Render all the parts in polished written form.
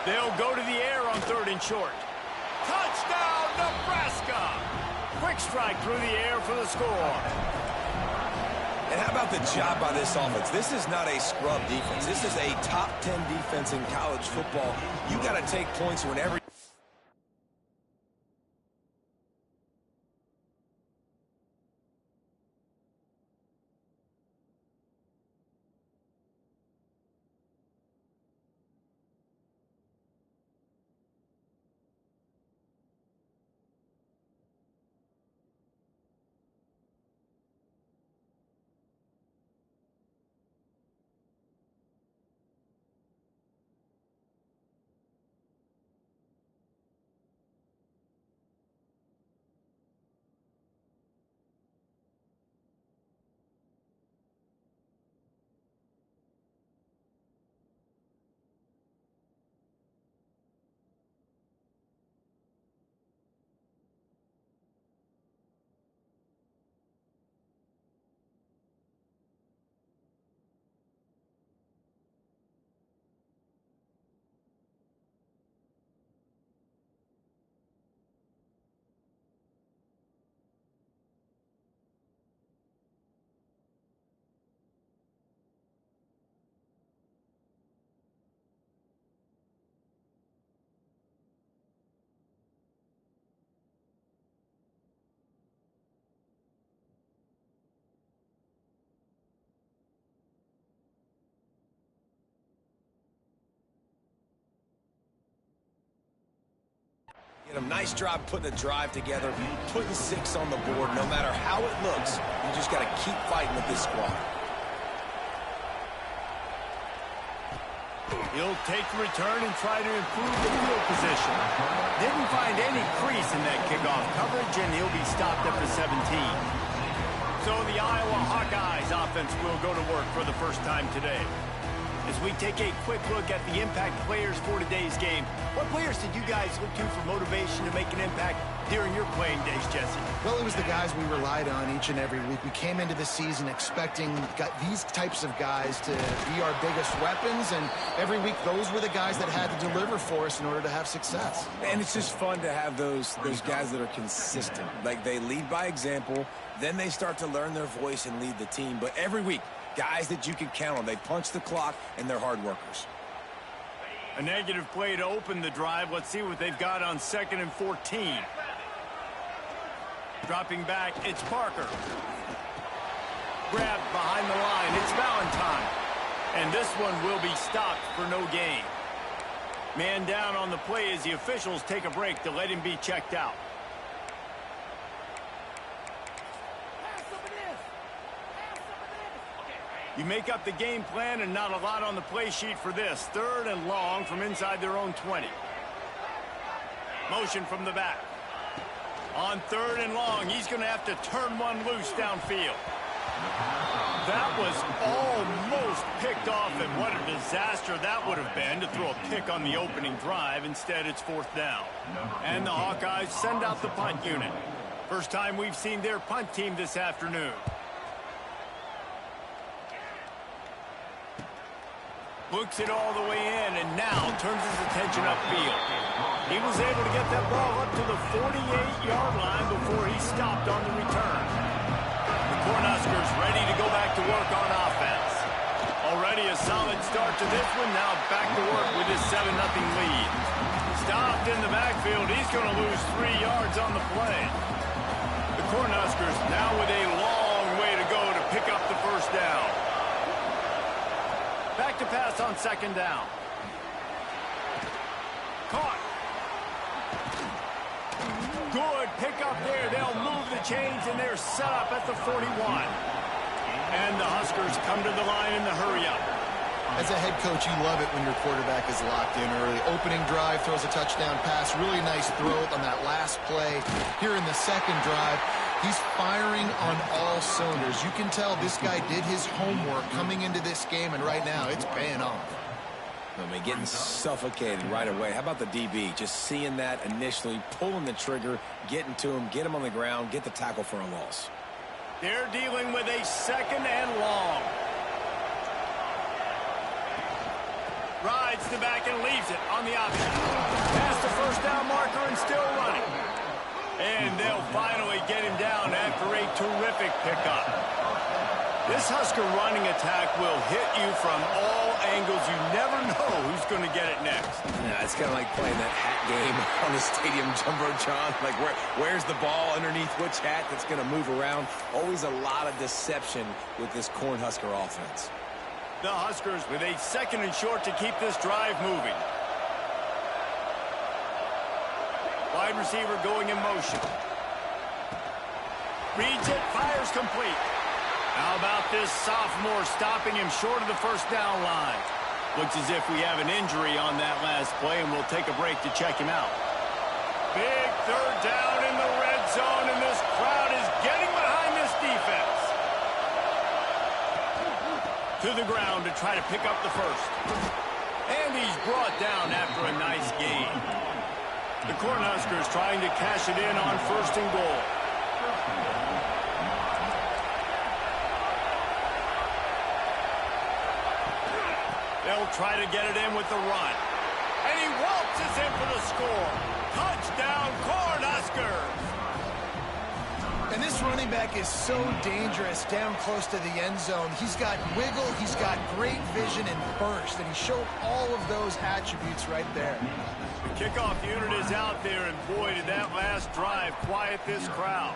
They'll go to the air on 3rd and short. Touchdown, Nebraska! Quick strike through the air for the score. And how about the job by this offense? This is not a scrub defense. This is a top 10 defense in college football. You got to take points whenever. Get a nice job putting a drive together, putting 6 on the board. No matter how it looks, you just got to keep fighting with this squad. He'll take the return and try to improve the field position. Didn't find any crease in that kickoff coverage, and he'll be stopped at the 17. So the Iowa Hawkeyes offense will go to work for the first time today. As we take a quick look at the impact players for today's game, what players did you guys look to for motivation to make an impact during your playing days, Jesse? Well, it was the guys we relied on each and every week. We came into the season expecting these types of guys to be our biggest weapons, and every week those were the guys that had to deliver for us in order to have success. And it's just fun to have those guys that are consistent. Like, they lead by example, then they start to learn their voice and lead the team. But every week, guys that you can count on. They punch the clock, and they're hard workers. A negative play to open the drive. Let's see what they've got on 2nd and 14. Dropping back, it's Parker. Grabbed behind the line, it's Valentine. And this one will be stopped for no gain. Man down on the play as the officials take a break to let him be checked out. You make up the game plan and not a lot on the play sheet for this. 3rd and long from inside their own 20. Motion from the back. On 3rd and long, he's going to have to turn one loose downfield. That was almost picked off, and what a disaster that would have been to throw a pick on the opening drive. Instead, it's 4th down. And the Hawkeyes send out the punt unit. First time we've seen their punt team this afternoon. Looks it all the way in, and now turns his attention upfield. He was able to get that ball up to the 48-yard line before he stopped on the return. The Cornhuskers ready to go back to work on offense. Already a solid start to this one, now back to work with his 7-0 lead. Stopped in the backfield, he's going to lose 3 yards on the play. The Cornhuskers now with a long way to go to pick up the first down. Back to pass on 2nd down. Caught. Good pickup there. They'll move the chains, and they're set up at the 41. And the Huskers come to the line in the hurry-up. As a head coach, you love it when your quarterback is locked in early. Opening drive, throws a touchdown pass. Really nice throw on that last play. Here in the 2nd drive, he's firing on all cylinders. You can tell this guy did his homework coming into this game, and right now it's paying off. I mean, getting suffocated right away. How about the DB? Just seeing that initially, pulling the trigger, getting to him, get him on the ground, get the tackle for a loss. They're dealing with a 2nd and long. Rides the back and leaves it on the option. Past the first down marker and still running. And they'll finally get him down after a terrific pickup. This Husker running attack will hit you from all angles. You never know who's going to get it next. Yeah, it's kind of like playing that hat game on the stadium jumbotron. Like, where's the ball underneath which hat that's going to move around? Always a lot of deception with this Cornhusker offense. The Huskers with a 2nd and short to keep this drive moving. Wide receiver going in motion. Reads it, fires complete. How about this sophomore stopping him short of the first down line? Looks as if we have an injury on that last play, and we'll take a break to check him out. Big 3rd down in the red zone, and this crowd is getting behind this defense. To the ground to try to pick up the first. And he's brought down after a nice gain. The Cornhuskers trying to cash it in on 1st and goal. They'll try to get it in with the run. And he waltzes in for the score. Touchdown, Cornhuskers! And this running back is so dangerous down close to the end zone. He's got wiggle, he's got great vision and burst, and he showed all of those attributes right there. The kickoff unit is out there, and boy, did that last drive quiet this crowd.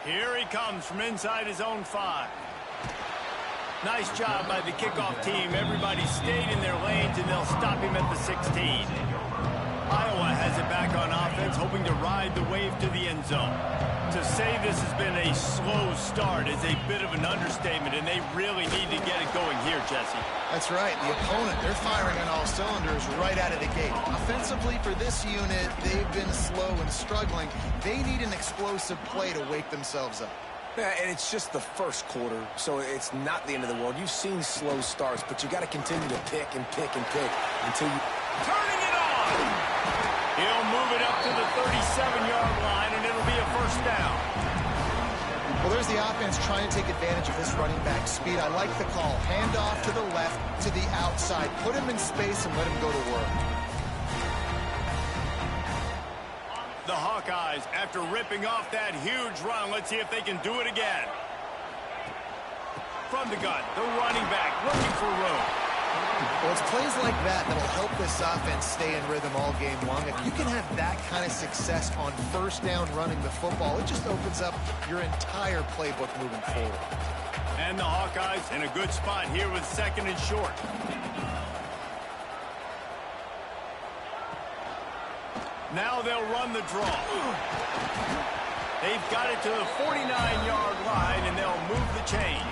Here he comes from inside his own 5. Nice job by the kickoff team. Everybody stayed in their lanes, and they'll stop him at the 16. Iowa has it back on offense, hoping to ride the wave to the end zone. To say this has been a slow start is a bit of an understatement, and they really need to get it going here, Jesse. That's right. The opponent, they're firing on all cylinders right out of the gate. Offensively, for this unit, they've been slow and struggling. They need an explosive play to wake themselves up. Yeah, and it's just the first quarter, so it's not the end of the world. You've seen slow starts, but you got to continue to pick and pick and pick until you... Turning it on! He'll move it up to the 37-yard line, and it'll be a 1st down. Well, there's the offense trying to take advantage of this running back speed. I like the call. Hand off to the left, to the outside. Put him in space and let him go to work. The Hawkeyes, after ripping off that huge run, let's see if they can do it again. From the gun, the running back looking for room. Well, it's plays like that that'll help this offense stay in rhythm all game long. If you can have that kind of success on 1st down running the football, it just opens up your entire playbook moving forward. And the Hawkeyes in a good spot here with 2nd and short. Now they'll run the draw. They've got it to the 49-yard line, and they'll move the chains.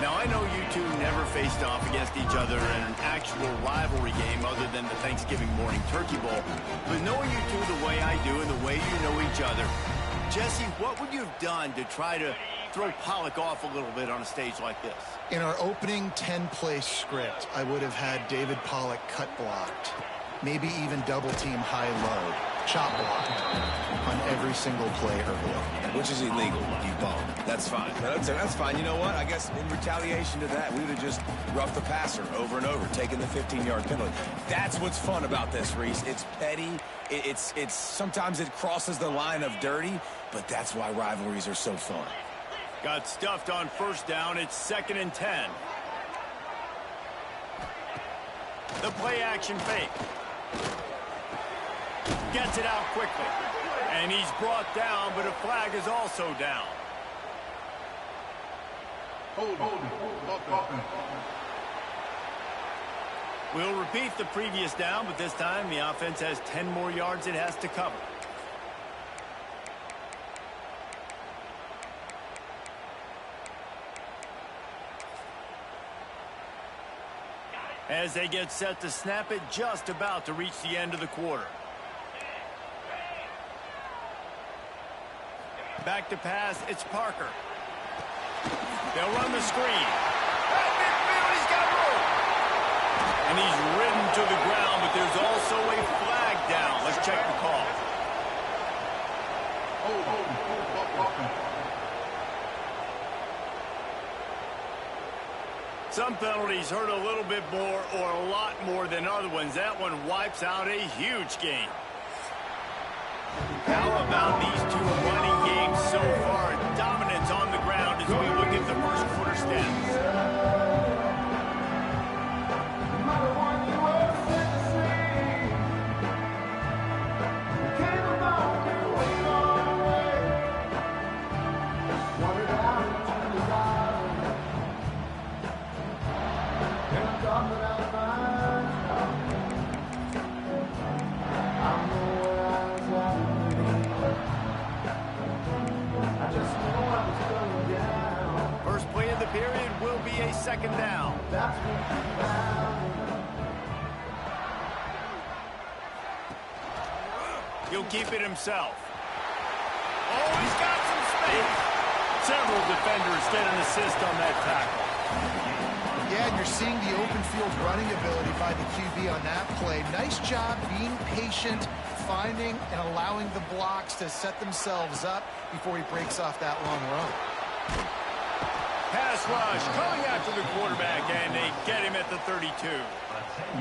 Now, I know you two never faced off against each other in an actual rivalry game other than the Thanksgiving morning Turkey Bowl. But knowing you two the way I do and the way you know each other, Jesse, what would you have done to try to throw Pollock off a little bit on a stage like this? In our opening 10-play script, I would have had David Pollock cut blocked. Maybe even double-team high-low, chop blocked on every single play early. Which is illegal, you bum. That's fine. That's fine. You know what? I guess in retaliation to that, we would have just roughed the passer over and over, taking the 15-yard penalty. That's what's fun about this, Reese. It's petty. It's sometimes it crosses the line of dirty, but that's why rivalries are so fun. Got stuffed on 1st down. It's 2nd and 10. The play-action fake. Gets it out quickly. And he's brought down, but a flag is also down. We'll repeat the previous down, but this time the offense has 10 more yards it has to cover. As they get set to snap it, just about to reach the end of the quarter. Back to pass, it's Parker. They'll run the screen. At midfield, he's got room. And he's ridden to the ground, but there's also a flag down. Let's check the call. Some penalties hurt a little bit more or a lot more than other ones. That one wipes out a huge game. How about these two running games so far? Dominance on the ground as we look at the first quarter stats. First play of the period will be a second down. He'll keep it himself. Oh, he's got some space. Several defenders get an assist on that tackle. Yeah, and you're seeing the open field running ability by the QB on that play. Nice job being patient, finding and allowing the blocks to set themselves up before he breaks off that long run. Pass rush coming after the quarterback, and they get him at the 32.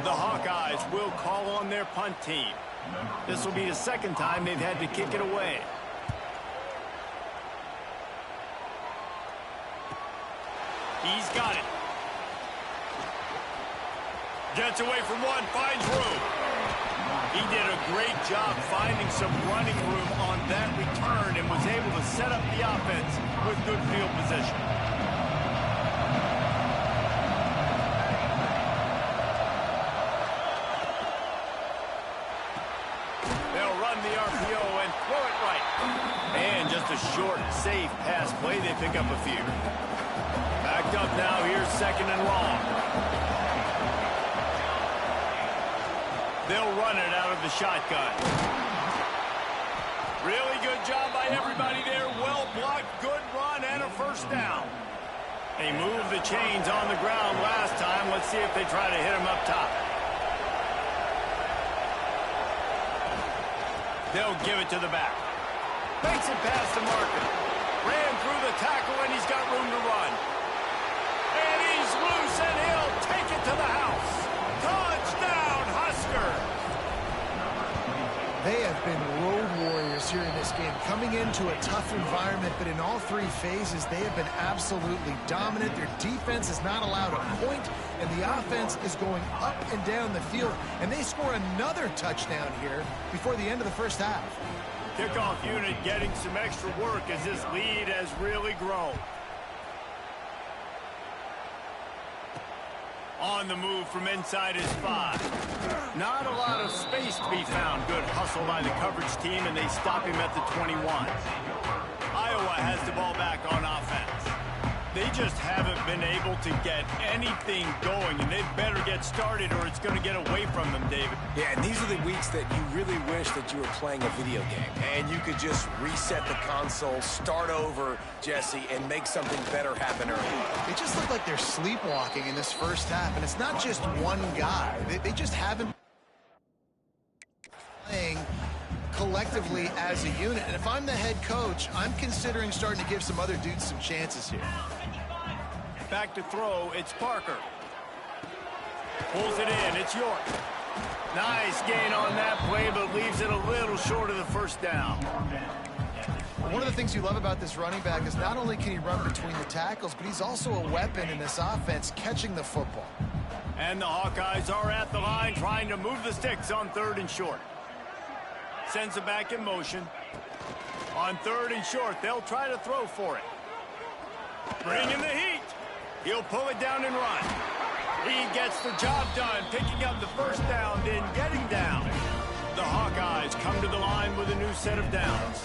The Hawkeyes will call on their punt team. This will be the second time they've had to kick it away. He's got it. Gets away from one, finds room. He did a great job finding some running room on that return and was able to set up the offense with good field position. They'll run the RPO and throw it right. And just a short, safe pass play. They pick up a few. Backed up now. Here's second and long. They'll run it out of the shotgun. Really good job by everybody there. Well blocked, good run, and a first down. They moved the chains on the ground last time. Let's see if they try to hit him up top. They'll give it to the back. Makes it past the marker. Ran through the tackle, and he's got room to run. And he's loose, and he'll take it to the house. Touchdown, Husker! They have been road warriors here in this game, coming into a tough environment, but in all three phases, they have been absolutely dominant. Their defense is not allowed a point, and the offense is going up and down the field, and they score another touchdown here before the end of the first half. Kickoff unit getting some extra work as this lead has really grown. On the move from inside his 5. Not a lot of space to be found. Good hustle by the coverage team, and they stop him at the 21. Iowa has the ball back on offense. They just haven't been able to get anything going, and they better get started or it's going to get away from them, David. Yeah, and these are the weeks that you really wish that you were playing a video game and you could just reset the console, start over, Jesse, and make something better happen early. It just looked like they're sleepwalking in this first half, and it's not just one guy. They just haven't playing collectively as a unit. And if I'm the head coach, I'm considering starting to give some other dudes some chances here. Back to throw, it's Parker. Pulls it in, it's York. Nice gain on that play, but leaves it a little short of the first down. One of the things you love about this running back is not only can he run between the tackles, but he's also a weapon in this offense, catching the football. And the Hawkeyes are at the line trying to move the sticks on 3rd and short. Sends it back in motion. On 3rd and short, they'll try to throw for it. Bring in the heat. He'll pull it down and run. He gets the job done, picking up the first down, then getting down. The Hawkeyes come to the line with a new set of downs.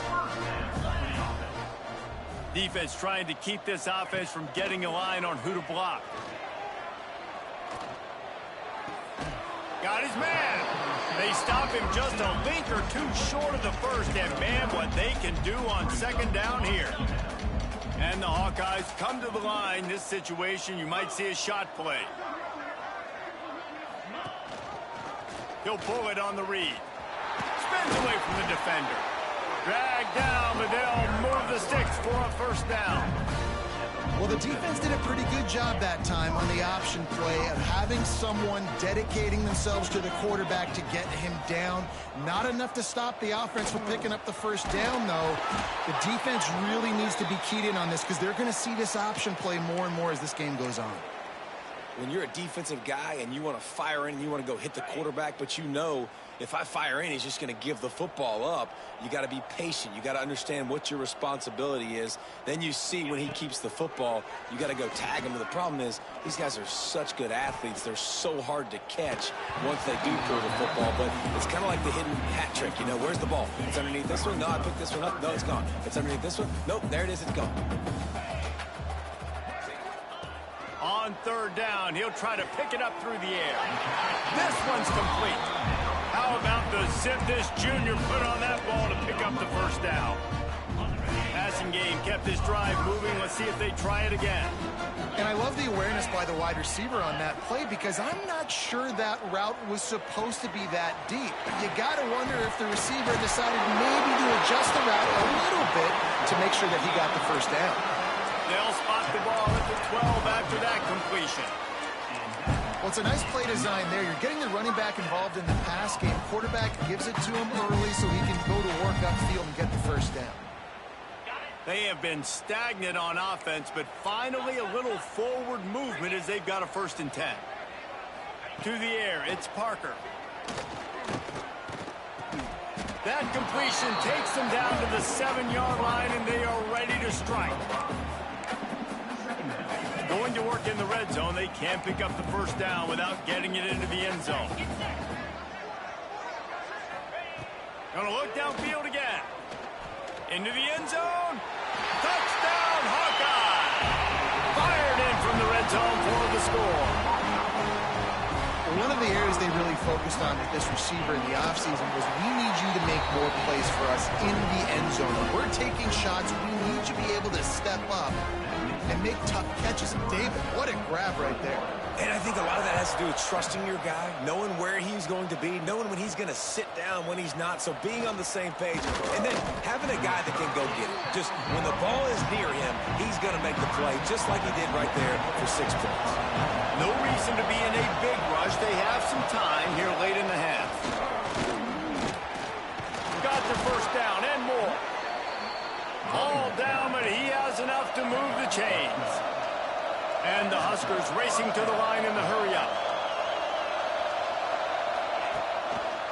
Defense trying to keep this offense from getting a line on who to block. Got his man. They stop him just a link or two short of the first, and man, what they can do on 2nd down here. And the Hawkeyes come to the line. This situation, you might see a shot play. He'll pull it on the read. Spins away from the defender. Dragged down, but they'll move the sticks for a first down. Well, the defense did a pretty good job that time on the option play of having someone dedicating themselves to the quarterback to get him down. Not enough to stop the offense from picking up the first down, though. The defense really needs to be keyed in on this because they're going to see this option play more and more as this game goes on. When you're a defensive guy and you want to fire in and you want to go hit the quarterback, but you know if I fire in, he's just going to give the football up, you got to be patient. You got to understand what your responsibility is. Then you see when he keeps the football, you got to go tag him. But the problem is these guys are such good athletes. They're so hard to catch once they do pull the football. But it's kind of like the hidden hat trick. You know, where's the ball? It's underneath this one. No, I picked this one up. No, it's gone. It's underneath this one. Nope, there it is. It's gone. On third down, he'll try to pick it up through the air. This one's complete. How about the zip this junior put on that ball to pick up the first down? Passing game kept this drive moving. Let's see if they try it again. And I love the awareness by the wide receiver on that play because I'm not sure that route was supposed to be that deep. You got to wonder if the receiver decided maybe to adjust the route a little bit to make sure that he got the first down. They'll spot the ball at the 12 after that completion. Well, it's a nice play design there. You're getting the running back involved in the pass game. Quarterback gives it to him early so he can go to work upfield and get the first down. They have been stagnant on offense, but finally a little forward movement as they've got a 1st and 10. To the air, it's Parker. That completion takes them down to the 7-yard line, and they are ready to strike. Going to work in the red zone. They can't pick up the first down without getting it into the end zone. Going to look downfield again. Into the end zone. Touchdown, Hawkeye! Fired in from the red zone for the score. One of the areas they really focused on with this receiver in the offseason was we need you to make more plays for us in the end zone. When we're taking shots, we need you to be able to step up and make tough catches. David, what a grab right there. And I think a lot of that has to do with trusting your guy, knowing where he's going to be, knowing when he's going to sit down, when he's not, so being on the same page, and then having a guy that can go get it. Just when the ball is near him, he's going to make the play, just like he did right there for 6 points. No reason to be in a big rush. They have some time here late in the half. Got the first down and more. All down, but he has enough to move the chains. And the Huskers racing to the line in the hurry-up.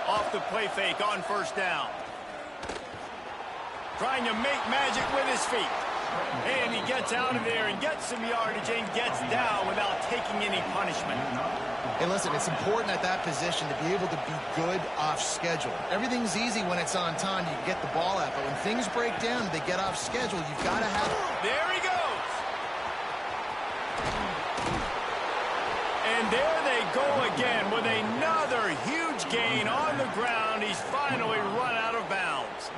Off the play fake on first down. Trying to make magic with his feet. And he gets out of there and gets some yardage and gets down without taking any punishment. Hey, listen, it's important at that position to be able to be good off schedule. Everything's easy when it's on time. You can get the ball out. But when things break down, they get off schedule. You've got to have... There he goes. And there they go again with another huge gain on the ground. He's finally run out of bounds.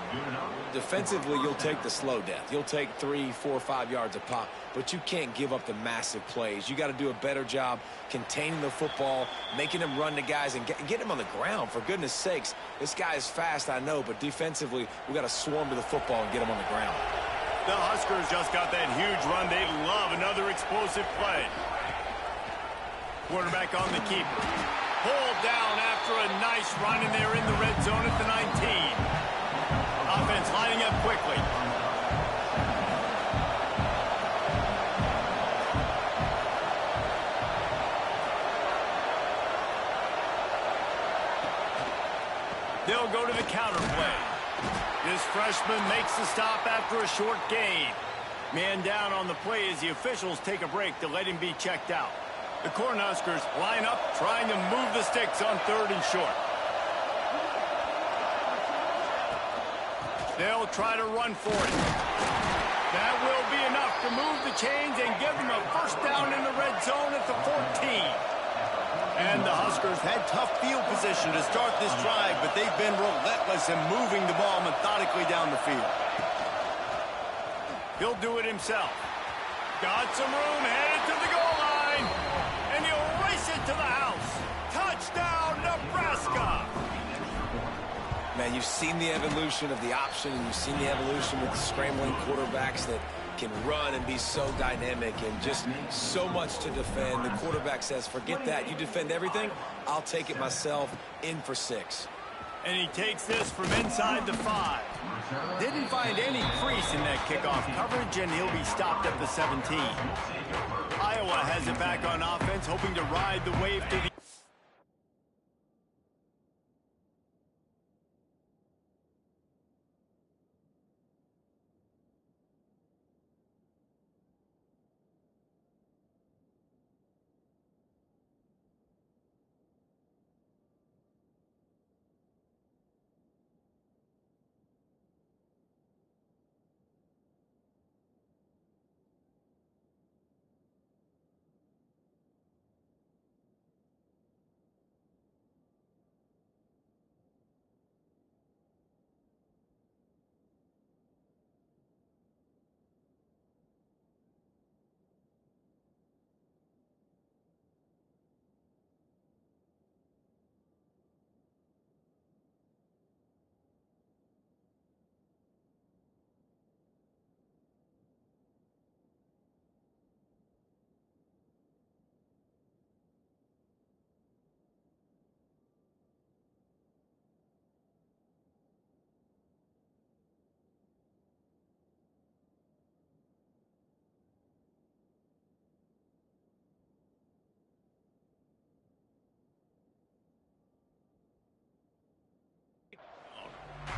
Defensively, you'll take the slow death. You'll take 3, 4, 5 yards a pop, but you can't give up the massive plays. You got to do a better job containing the football, making them run to guys, and get him on the ground. For goodness sakes, this guy is fast, I know, but defensively, we got to swarm to the football and get him on the ground. The Huskers just got that huge run. They love another explosive play. Quarterback on the keeper. Pulled down after a nice run, and they're in the red zone at the 19. Offense lining up quickly. They'll go to the counter play. This freshman makes the stop after a short gain. Man down on the play as the officials take a break to let him be checked out. The Cornhuskers line up, trying to move the sticks on 3rd and short. They'll try to run for it. That will be enough to move the chains and give them a first down in the red zone at the 14. And the Huskers had tough field position to start this drive, but they've been relentless in moving the ball methodically down the field. He'll do it himself. Got some room, headed to the goal line. And he'll race it to the house. Touchdown, Nebraska! Man, you've seen the evolution of the option, and you've seen the evolution with the scrambling quarterbacks that can run and be so dynamic and just so much to defend. The quarterback says, forget that. You defend everything, I'll take it myself. In for 6. And he takes this from inside the 5. Didn't find any crease in that kickoff coverage, and he'll be stopped at the 17. Iowa has it back on offense, hoping to ride the wave to the...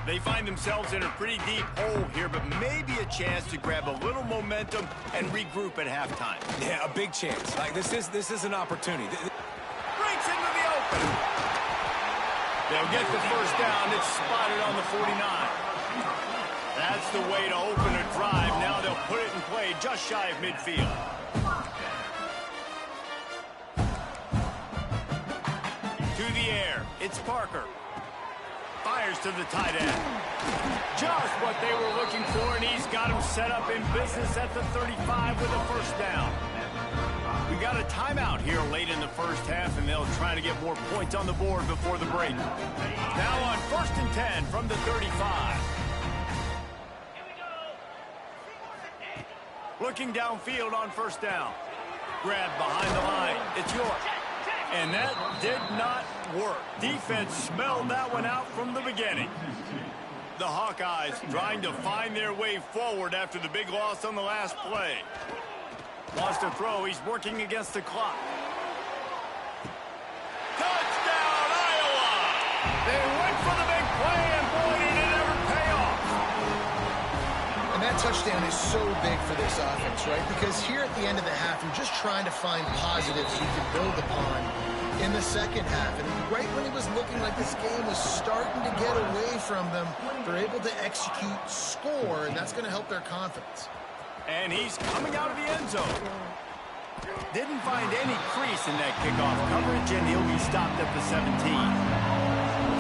They find themselves in a pretty deep hole here, but maybe a chance to grab a little momentum and regroup at halftime. Yeah, a big chance. Like this is an opportunity. Breaks into the open. They'll get the first down. It's spotted on the 49. That's the way to open a drive. Now they'll put it in play just shy of midfield. To the air. It's Parker. Fires to the tight end. Just what they were looking for, and he's got him set up in business at the 35 with a first down. We got a timeout here late in the first half, and they'll try to get more points on the board before the break. Now on 1st and 10 from the 35. Looking downfield on first down. Grab behind the line. It's York. And that did not work. Defense smelled that one out from the beginning. The Hawkeyes trying to find their way forward after the big loss on the last play. Wants to throw. He's working against the clock. Touchdown, Iowa! They went for the big play, and boy, did it ever pay off. And that touchdown is so big for this offense, right? Because here at the end of the half, you're just trying to find positives you can build upon in the second half. And right when it was looking like this game was starting to get away from them, they're able to execute, score, and that's going to help their confidence. And he's coming out of the end zone. Didn't find any crease in that kickoff coverage, and he'll be stopped at the 17.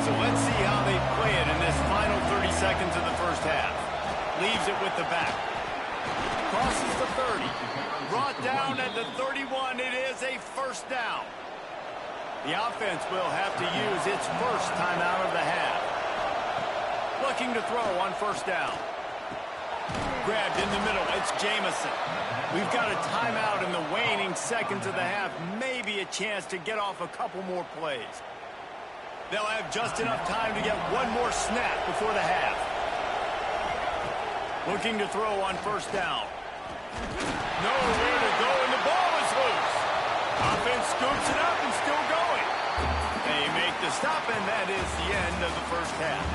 So let's see how they play it in this final 30 seconds of the first half. Leaves it with the back. Crosses the 30. Brought down at the 31. It is a first down. The offense will have to use its first timeout of the half. Looking to throw on first down. Grabbed in the middle. It's Jamison. We've got a timeout in the waning seconds of the half. Maybe a chance to get off a couple more plays. They'll have just enough time to get one more snap before the half. Looking to throw on first down. Nowhere to go, and the ball is loose. Offense scoops it up and still going. They make the stop, and that is the end of the first half.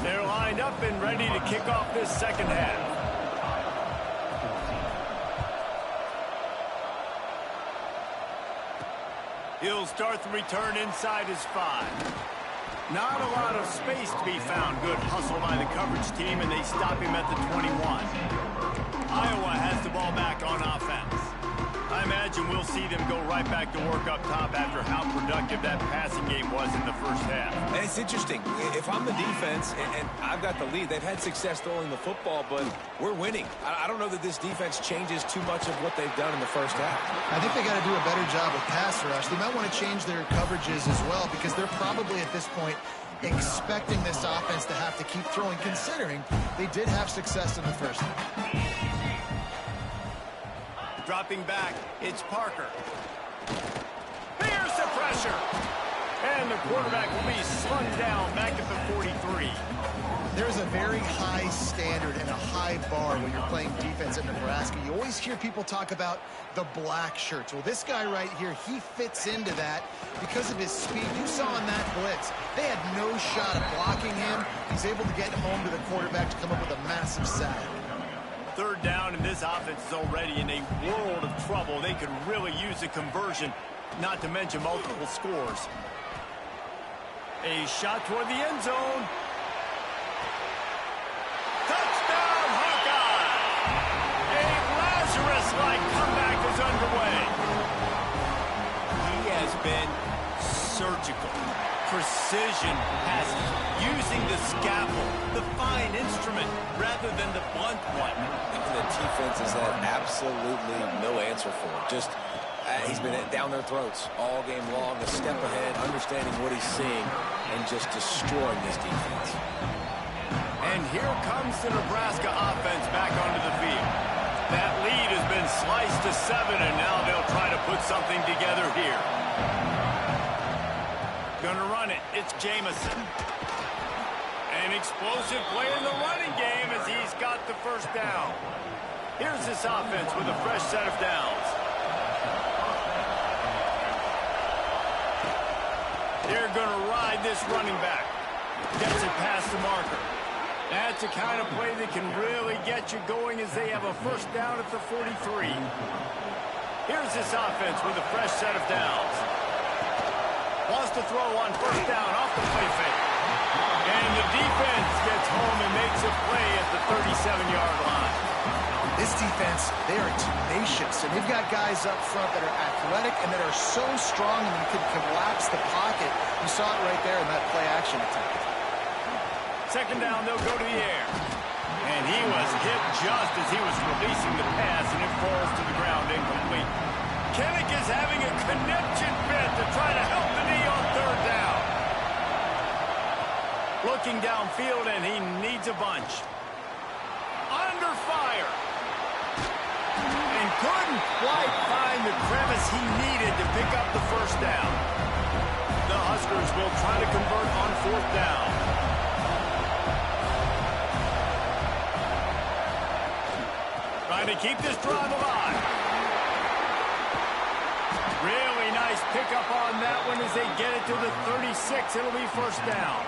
They're lined up and ready to kick off this second half. He'll start the return inside his 5. Not a lot of space to be found. Good hustle by the coverage team, and they stop him at the 21. Iowa has the ball back on offense. I imagine we'll see them go right back to work up top after how productive that passing game was in the first half. And it's interesting. If I'm the defense and I've got the lead, they've had success throwing the football, but we're winning. I don't know that this defense changes too much of what they've done in the first half. I think they got to do a better job with pass rush. They might want to change their coverages as well because they're probably at this point expecting this offense to have to keep throwing, considering they did have success in the first one. Dropping back, it's Parker. Here's the pressure. And the quarterback will be slung down back at the 43. There's a very high standard and a high bar when you're playing defense in Nebraska. You always hear people talk about the black shirts. Well, this guy right here, he fits into that because of his speed. You saw in that blitz, they had no shot at blocking him. He's able to get home to the quarterback to come up with a massive sack. Third down, and this offense is already in a world of trouble. They could really use a conversion, not to mention multiple scores. A shot toward the end zone. Touchdown, Hawkeye! A Lazarus-like comeback is underway. He has been surgical. Precision passes, using the scalpel, the fine instrument, rather than the blunt one. And the defense has had absolutely no answer for him. Just, he's been down their throats all game long, a step ahead, understanding what he's seeing, and just destroying this defense. And here comes the Nebraska offense back onto the field. That lead has been sliced to 7, and now they'll try to put something together here. Gonna run it. It's Jamison. An explosive play in the running game as he's got the first down. Here's this offense with a fresh set of downs. They're gonna ride this running back. Gets it past the marker. That's the kind of play that can really get you going as they have a first down at the 43. Here's this offense with a fresh set of downs. Wants to throw on first down off the play fake. And the defense gets home and makes a play at the 37-yard line. This defense, they are tenacious, and they've got guys up front that are athletic and that are so strong and can collapse the pocket. You saw it right there in that play-action attempt. Second down, they'll go to the air. And he was hit just as he was releasing the pass, and it falls to the ground incomplete. Kinnick is having a connection fit to try to help the knee on third down. Looking downfield, and he needs a bunch. Under fire. And couldn't quite find the crevice he needed to pick up the first down. The Huskers will try to convert on fourth down. Trying to keep this drive alive. Really nice pickup on that one as they get it to the 36. It'll be first down.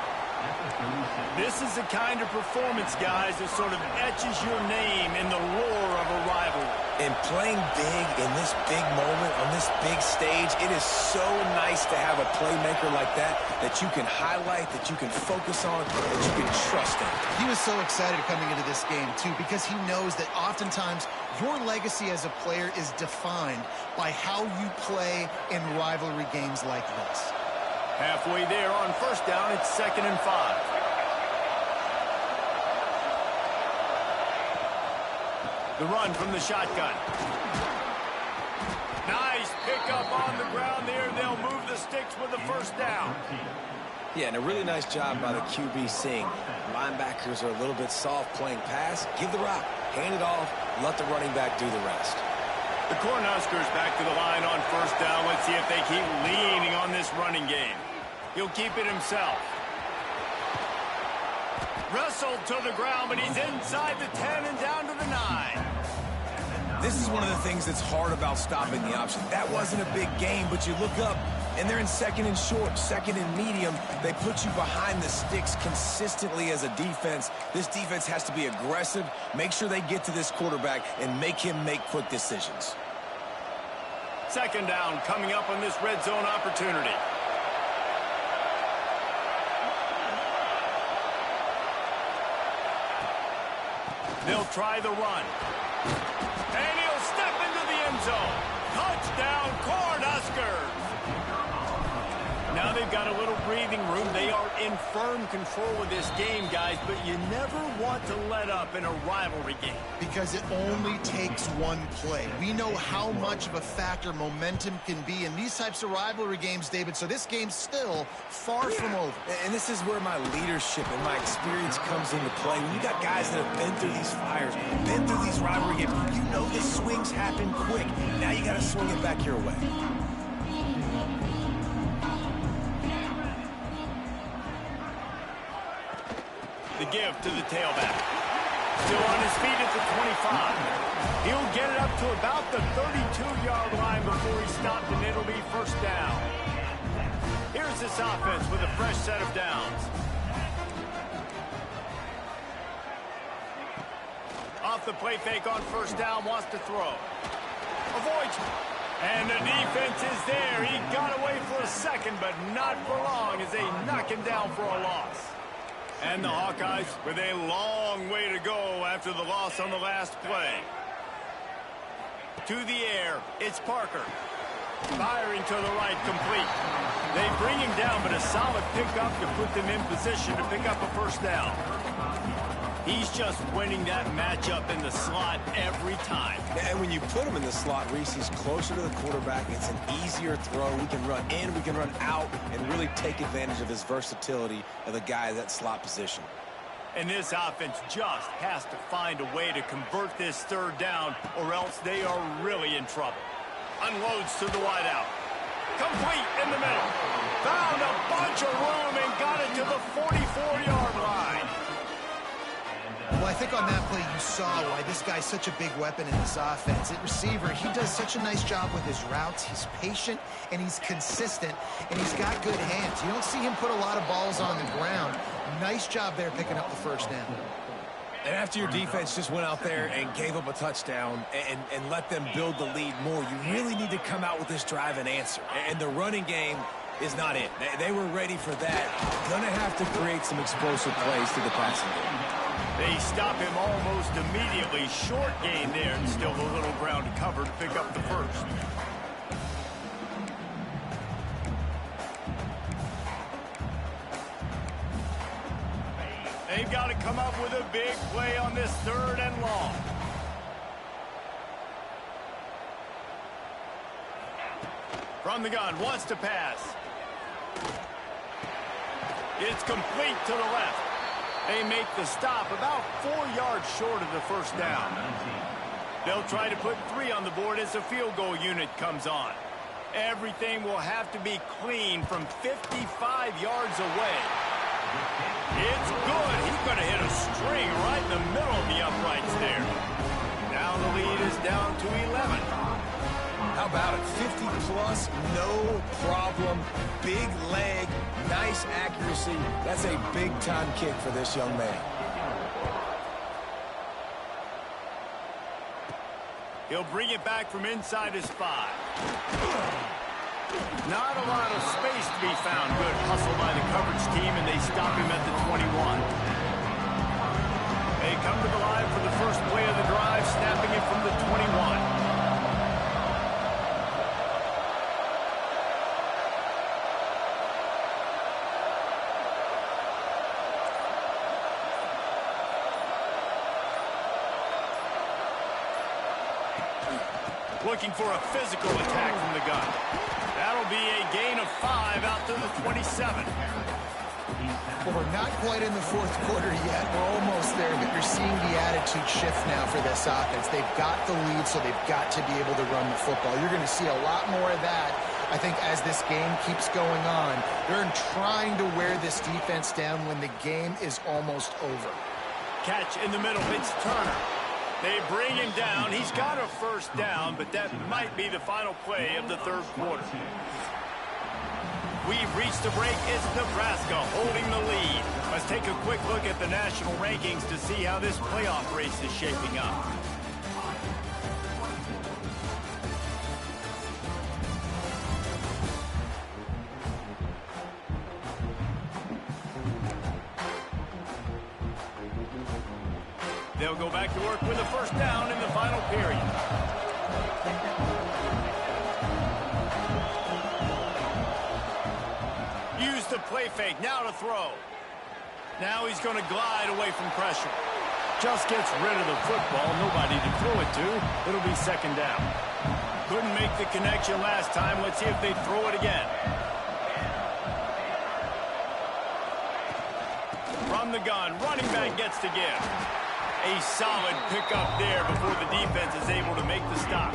This is the kind of performance, guys, that sort of etches your name in the roar of a rivalry. And playing big in this big moment, on this big stage, it is so nice to have a playmaker like that you can highlight, that you can focus on, that you can trust in. He was so excited coming into this game, too, because he knows that oftentimes your legacy as a player is defined by how you play in rivalry games like this. Halfway there on first down, it's 2nd and 5. The run from the shotgun. Nice pickup on the ground there. They'll move the sticks with the first down. Yeah, and a really nice job by the QB seeing. Linebackers are a little bit soft playing pass. Give the rock, hand it off, let the running back do the rest. The Cornhuskers back to the line on first down. Let's see if they keep leaning on this running game. He'll keep it himself. Wrestled to the ground, but he's inside the 10 and down to the 9. This is one of the things that's hard about stopping the option. That wasn't a big game, but you look up, and they're in 2nd and short, 2nd and medium. They put you behind the sticks consistently as a defense. This defense has to be aggressive, make sure they get to this quarterback, and make him make quick decisions. Second down coming up on this red zone opportunity. They'll try the run. And he'll step into the end zone. Touchdown, Cornhuskers. Now they've got a little breathing room. They are in firm control of this game, guys, but you never want to let up in a rivalry game. Because it only takes one play. We know how much of a factor momentum can be in these types of rivalry games, David, so this game's still far from over. And this is where my leadership and my experience comes into play. When you got guys that have been through these fires, been through these rivalry games, you know the swings happen quick. Now you got to swing it back your way. The give to the tailback. Still on his feet at the 25. He'll get it up to about the 32-yard line before he's stopped, and it'll be first down. Here's this offense with a fresh set of downs. Off the play fake on first down, wants to throw. Avoids. And the defense is there. He got away for a second, but not for long as they knock him down for a loss. And the Hawkeyes with a long way to go after the loss on the last play. To the air, it's Parker. Firing to the right, complete. They bring him down, but a solid pickup to put them in position to pick up a first down. He's just winning that matchup in the slot every time. And when you put him in the slot, Reese, he's closer to the quarterback. It's an easier throw. We can run in, we can run out, and really take advantage of his versatility of the guy in that slot position. And this offense just has to find a way to convert this third down, or else they are really in trouble. Unloads to the wideout. Complete in the middle. Found a bunch of room and got it to the 44-yard line. Well, I think on that play you saw why this guy's such a big weapon in this offense. At receiver, he does such a nice job with his routes. He's patient, and he's consistent, and he's got good hands. You don't see him put a lot of balls on the ground. Nice job there picking up the first down. And after your defense just went out there and gave up a touchdown and let them build the lead more, you really need to come out with this drive and answer. And the running game is not it. They were ready for that. Going to have to create some explosive plays to the passing game. They stop him almost immediately. Short gain there, and still a little ground to cover to pick up the first. They've got to come up with a big play on this third and long. From the gun, wants to pass. It's complete to the left. They make the stop about 4 yards short of the first down. They'll try to put 3 on the board as the field goal unit comes on. Everything will have to be clean from 55 yards away. It's good. He's going to hit a string right in the middle of the uprights there. Now the lead is down to 11. How about it? 50-plus, no problem. Big leg, nice accuracy. That's a big-time kick for this young man. He'll bring it back from inside his 5. Not a lot of space to be found. Good hustle by the coverage team, and they stop him at the 21. They come to the line for the first play of the drive, snapping it from the 21. Looking for a physical attack from the gun. That'll be a gain of 5 out to the 27. Well, we're not quite in the fourth quarter yet. We're almost there, but you're seeing the attitude shift now for this offense. They've got the lead, so they've got to be able to run the football. You're going to see a lot more of that, I think, as this game keeps going on. They're trying to wear this defense down when the game is almost over. Catch in the middle. It's Turner. They bring him down. He's got a first down, but that might be the final play of the third quarter. We've reached the break. It's Nebraska holding the lead. Let's take a quick look at the national rankings to see how this playoff race is shaping up. They'll go back to work with a first down in the final period. the play fake. Now to throw. Now he's going to glide away from pressure. Just gets rid of the football. Nobody to throw it to. It'll be second down. Couldn't make the connection last time. Let's see if they throw it again. From the gun, running back gets to give. A solid pickup there before the defense is able to make the stop.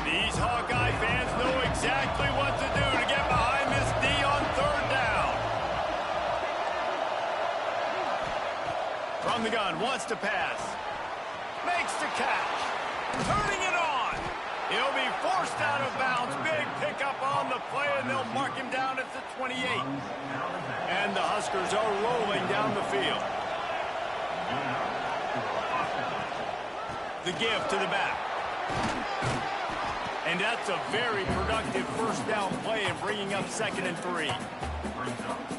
These Hawkeye fans know exactly what to do to get behind this D on third down. From the gun, wants to pass. Makes the catch. Turning it on. He'll be forced out of bounds. Big pickup on the play, and they'll mark him down at the 28. And the Huskers are rolling down the field. The give to the back. And that's a very productive first down play and bringing up 2nd and 3.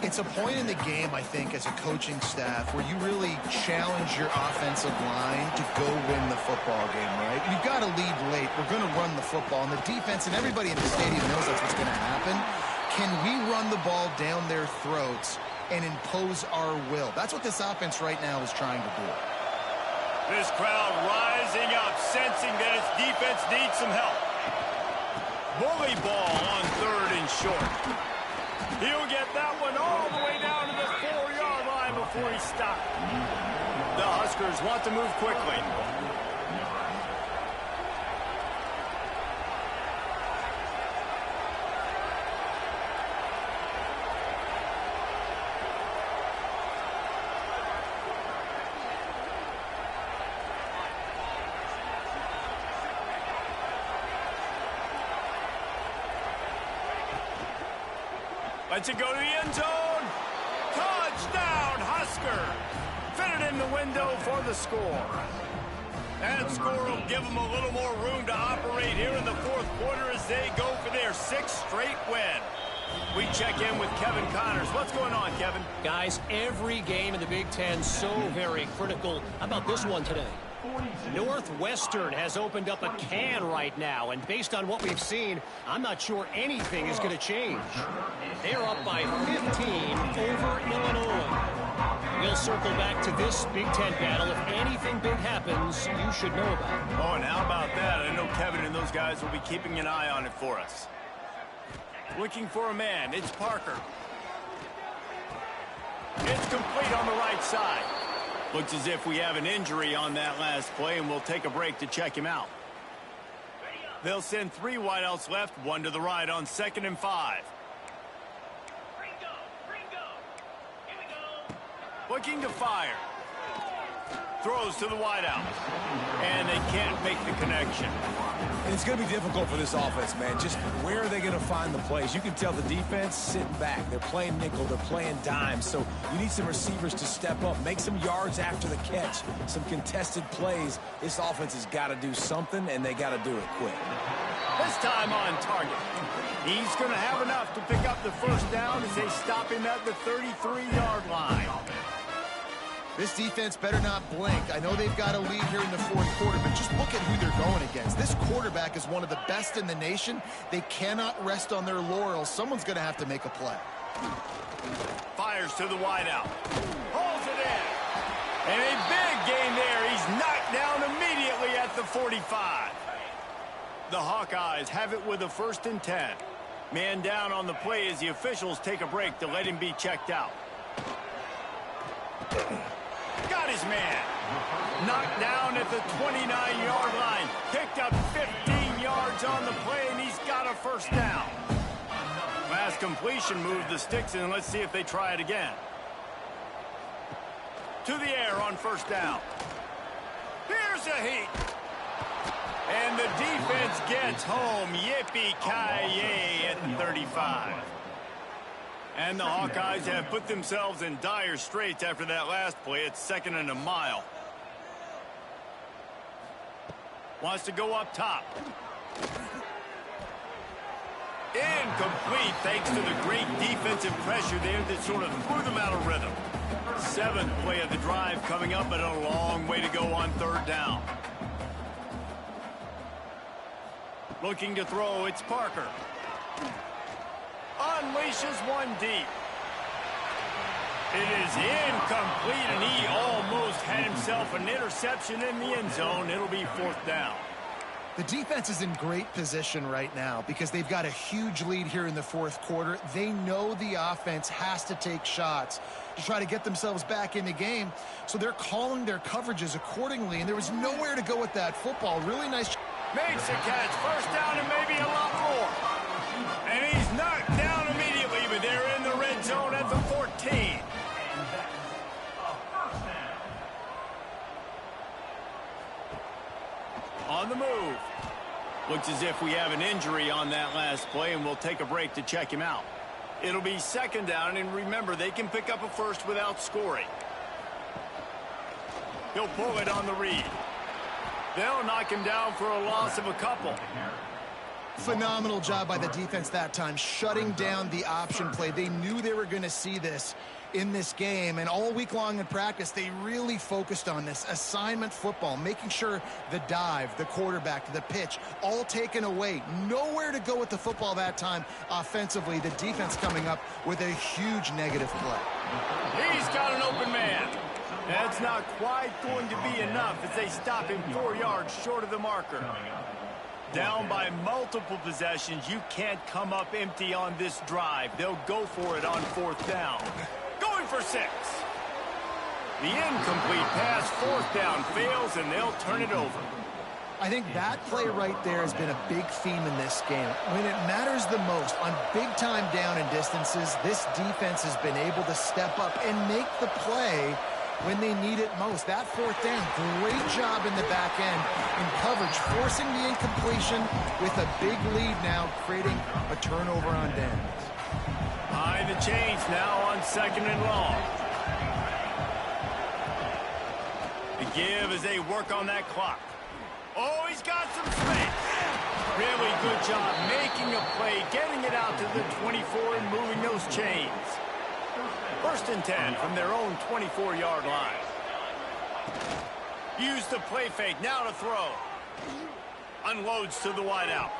It's a point in the game, I think, as a coaching staff where you really challenge your offensive line to go win the football game, right? You've got to lead late. We're going to run the football. And the defense and everybody in the stadium knows that's what's going to happen. Can we run the ball down their throats and impose our will? That's what this offense right now is trying to do. This crowd rising up, sensing that its defense needs some help. Bully ball on 3rd and short. He'll get that one all the way down to the 4-yard line before he stopped. The Huskers want to move quickly. Lets it go to the end zone. Touchdown, Husker. Fitted in the window for the score. That score will give them a little more room to operate here in the 4th quarter as they go for their 6th straight win. We check in with Kevin Connors. What's going on, Kevin? Guys, every game in the Big Ten so very critical. How about this one today? Northwestern has opened up a can right now, and based on what we've seen, I'm not sure anything is going to change. They're up by 15 over Illinois. We'll circle back to this Big Ten battle. If anything big happens, you should know about it. Oh, and how about that? I know Kevin and those guys will be keeping an eye on it for us. Looking for a man. It's Parker. It's complete on the right side. Looks as if we have an injury on that last play, and we'll take a break to check him out. They'll send 3 wideouts left, 1 to the right on 2nd and 5. Looking to fire. Throws to the wideout. And they can't make the connection. And it's going to be difficult for this offense, man. Just where are they going to find the plays? You can tell the defense sitting back. They're playing nickel. They're playing dime. So you need some receivers to step up, make some yards after the catch, some contested plays. This offense has got to do something, and they got to do it quick. This time on target. He's going to have enough to pick up the first down as they stop him at the 33-yard line. This defense better not blink. I know they've got a lead here in the 4th quarter, but just look at who they're going against. This quarterback is one of the best in the nation. They cannot rest on their laurels. Someone's going to have to make a play. Fires to the wideout. Holds it in. And a big gain there. He's knocked down immediately at the 45. The Hawkeyes have it with a 1st and 10. Man down on the play as the officials take a break to let him be checked out. Got his man. Knocked down at the 29-yard line. Picked up 15 yards on the play, and he's got a first down. Last completion moved the sticks in. Let's see if they try it again. To the air on first down. Here's a heat. And the defense gets home. Yippee-ki-yay at the 35. And the Hawkeyes have put themselves in dire straits after that last play. It's 2nd and a mile. Wants to go up top. Incomplete thanks to the great defensive pressure there that sort of threw them out of rhythm. 7th play of the drive coming up, but a long way to go on 3rd down. Looking to throw, it's Parker. unleashes one deep. It is incomplete, and he almost had himself an interception in the end zone. It'll be 4th down. The defense is in great position right now because they've got a huge lead here in the 4th quarter. They know the offense has to take shots to try to get themselves back in the game, so they're calling their coverages accordingly, and there was nowhere to go with that football. Really nice. Makes a catch. 1st down and maybe a lot more. And he's knocked down immediately, but they're in the red zone at the 14. On the move. Looks as if we have an injury on that last play, and we'll take a break to check him out. It'll be 2nd down, and remember, they can pick up a first without scoring. He'll pull it on the read. They'll knock him down for a loss of a couple. Phenomenal job by the defense that time, shutting down the option play. They knew they were going to see this in this game, and all week long in practice, they really focused on this assignment football, making sure the dive, the quarterback, the pitch, all taken away. Nowhere to go with the football that time offensively. The defense coming up with a huge negative play. He's got an open man. That's not quite going to be enough as they stop him 4 yards short of the marker. Down by multiple possessions, you can't come up empty on this drive. They'll go for it on 4th down. Going for 6. The incomplete pass, 4th down, fails, and they'll turn it over. I think that play right there has been a big theme in this game. When it matters the most, on big-time down and distances, this defense has been able to step up and make the play when they need it most. That 4th down, great job in the back end in coverage, forcing the incompletion with a big lead now, creating a turnover on downs. Behind the chains now on 2nd and long. The give as they work on that clock. Oh, he's got some space. Really good job making a play, getting it out to the 24 and moving those chains. 1st and 10 from their own 24-yard line. Use the play fake, now to throw. Unloads to the wideout.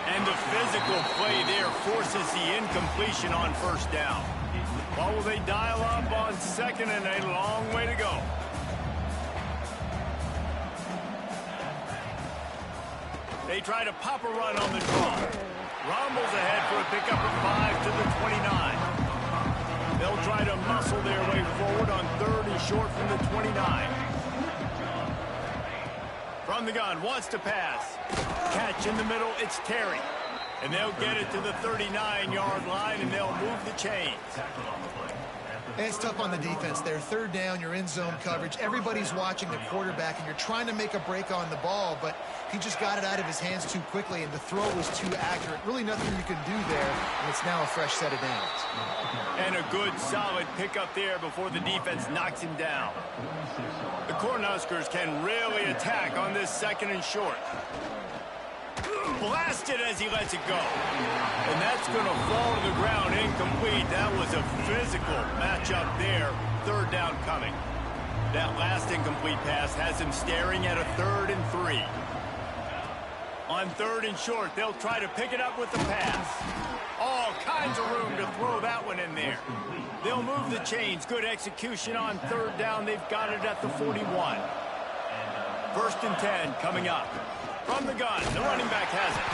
And the physical play there forces the incompletion on 1st down. What will they dial up on 2nd and a long way to go? They try to pop a run on the draw. Rumbles ahead for a pickup of 5 to the 29. They'll try to muscle their way forward on 3rd and short from the 29. From the gun, wants to pass. Catch in the middle, it's Terry. And they'll get it to the 39-yard line, and they'll move the chains. It's tough on the defense there. 3rd down, you're in zone coverage. Everybody's watching the quarterback, and you're trying to make a break on the ball, but he just got it out of his hands too quickly, and the throw was too accurate. Really nothing you can do there, and it's now a fresh set of downs. And a good, solid pickup there before the defense knocks him down. The Cornhuskers can really attack on this 2nd and short. Blasted as he lets it go. And that's going to fall to the ground incomplete. That was a physical matchup there. 3rd down coming. That last incomplete pass has him staring at a 3rd and 3. On 3rd and short, they'll try to pick it up with the pass. All kinds of room to throw that one in there. They'll move the chains. Good execution on 3rd down. They've got it at the 41. 1st and 10 coming up. From the gun, the running back has it.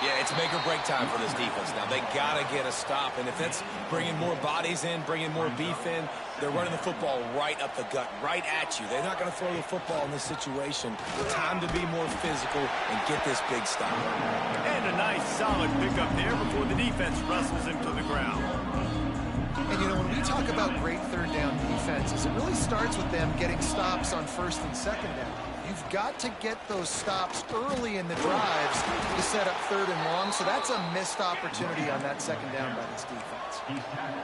Yeah, it's make or break time for this defense now. They got to get a stop, and if that's bringing more bodies in, bringing more beef in, they're running the football right up the gut, right at you. They're not going to throw the football in this situation. Time to be more physical and get this big stop. And a nice, solid pickup there before the defense wrestles him to the ground. And, you know, when we talk about great 3rd down defenses, it really starts with them getting stops on 1st and 2nd down. You've got to get those stops early in the drives to set up 3rd and long, so that's a missed opportunity on that 2nd down by this defense.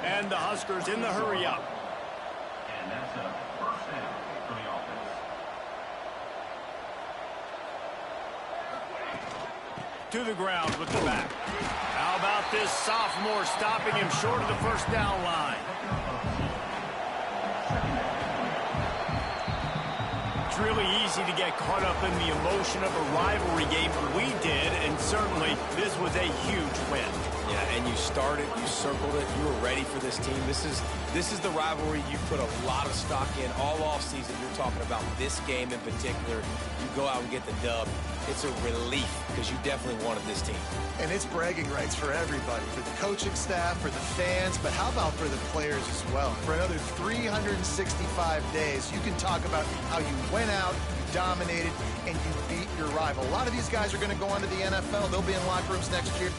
And the Huskers in the hurry up. And that's a 1st down for the offense. To the ground with the back. How about this sophomore stopping him short of the 1st down line? It's really easy to get caught up in the emotion of a rivalry game. We did, and certainly this was a huge win. Yeah, and you started, you circled it, you were ready for this team. This is the rivalry you put a lot of stock in all offseason. You're talking about this game in particular. You go out and get the dub. It's a relief because you definitely wanted this team. And it's bragging rights for everybody, for the coaching staff, for the fans, but how about for the players as well? For another 365 days, you can talk about how you went out, you dominated, and you beat your rival. A lot of these guys are going to go on to the NFL. They'll be in locker rooms next year.